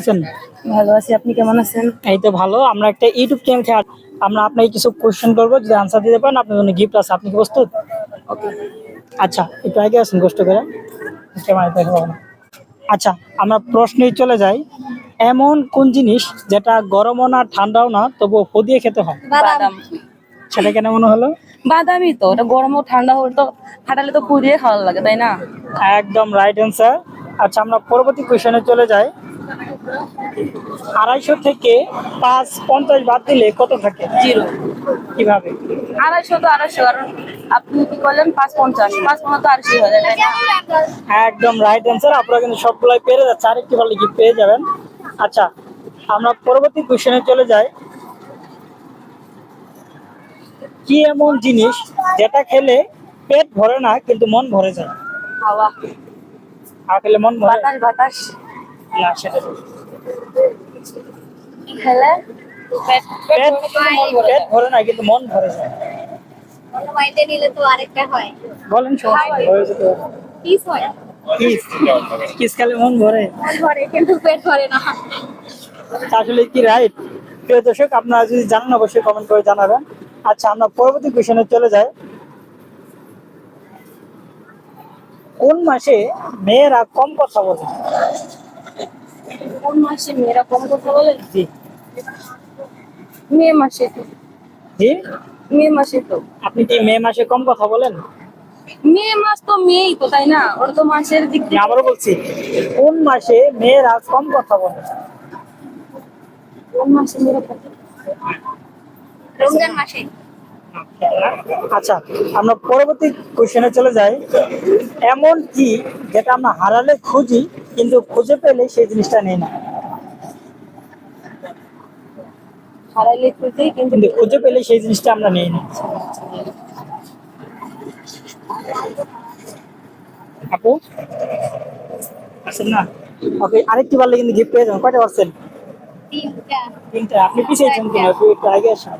আছেন? ভালো আছি, আপনি কেমন আছেন? এই তো ভালো। আমরা একটা ইউটিউব চ্যানেল থেকে আমরা আপনাকে কিছু কোশ্চেন করবো, যদি আনসার দিতে পারেন আপনার জন্য গিফট আছে। আপনি কি প্রস্তুত? ওকে। আচ্ছা, একটু আগে আসুন কষ্ট করে, ক্যামেরা দেখা পাবো না। আচ্ছা, আমরা প্রশ্নে চলে যাই। এমন কোন জিনিস যেটা গরমও না ঠান্ডাও না তবুও ফু দিয়ে খেতে হয়? বাদাম। সেটা কেন মনে হলো? বাদামই তো, ওটা গরম ও ঠান্ডা হলে তো ফাটালে তো পুড়িয়ে খাওয়া লাগে, তাই না? একদম রাইট অ্যান্সার। আচ্ছা, আমরা পরবর্তী কোশ্চেনে চলে যাই। 250 থেকে 550 বাদ দিলে কত থাকে? জিরো। কিভাবে? 250 তো 250, কারণ আপনি কি করলেন 550, 550 তো 250 হয়ে যায়, তাই না? একদম রাইট অ্যান্সার। আপনারা কিন্তু সবগুলাই পেরে যাচ্ছে, আরেকটি ভালো গিফট পেয়ে যাবেন। আচ্ছা, আমরা পরবর্তী কোশ্চেনে চলে যাই। কি এমন জিনিস যেটা খেলে পেট ভরে না কিন্তু মন ভরে যায়? হাওয়া। আর খেলে মন ভরে বাতাস, বাতাস। না, সেটা না। কি খেলে পেট পেট পেট পেট ভরে না কিন্তু মন ভরে যায়। বাইরে নিলে তো আরেকটা হয়। বলেন, সমস্যা নেই, হয়ে যেতে পারে। পিস হয়। কিস কিস খেলে মন ভরে? মন ভরে কিন্তু পেট ভরে না। আসলে কি রাইট? প্রিয় দর্শক, আপনারা যদি জানেন অবশ্যই কমেন্ট করে জানাবেন। আচ্ছা, আমরা পরবর্তী কোশ্চেনে চলে যাই। কোন মাসে মেয়েরা কম কথা বলে? কোন মাসে মেয়েরা কম কথা বলে? জি। মে মাসে তো। জি, মে মাসে তো। আপনি কি মে মাসে কম কথা বলেন? মে মাস তো মেই তো, তাই না? ওটা তো মাসের দিক আমি থেকে। আবারও বলছি, কোন মাসে মেয়েরা কম কথা বলে? কোন মাসে মেয়েরা কথা রমজান মাসে। আচ্ছা, আমরা পরবর্তী কোশ্চেনে চলে যাই। এমন কি যেটা আমরা হারালে খুঁজি কিন্তু খুঁজে পেলে সেই জিনিসটা নেই না? হারাইলে খুঁজে কিন্তু কিন্তু খুঁজে পেলে সেই জিনিসটা আমরা নেই না। আপু আসেন না? ওকে, আরেকটি পারলে কিন্তু গিফট পেয়ে যাবেন। কয়টা পারছেন? তিনটা। তিনটা। আপনি পিছিয়েছেন কেন? একটু আগে আসেন।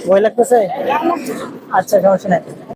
ভয় লাগতেছে? আচ্ছা, সমস্যা নাই।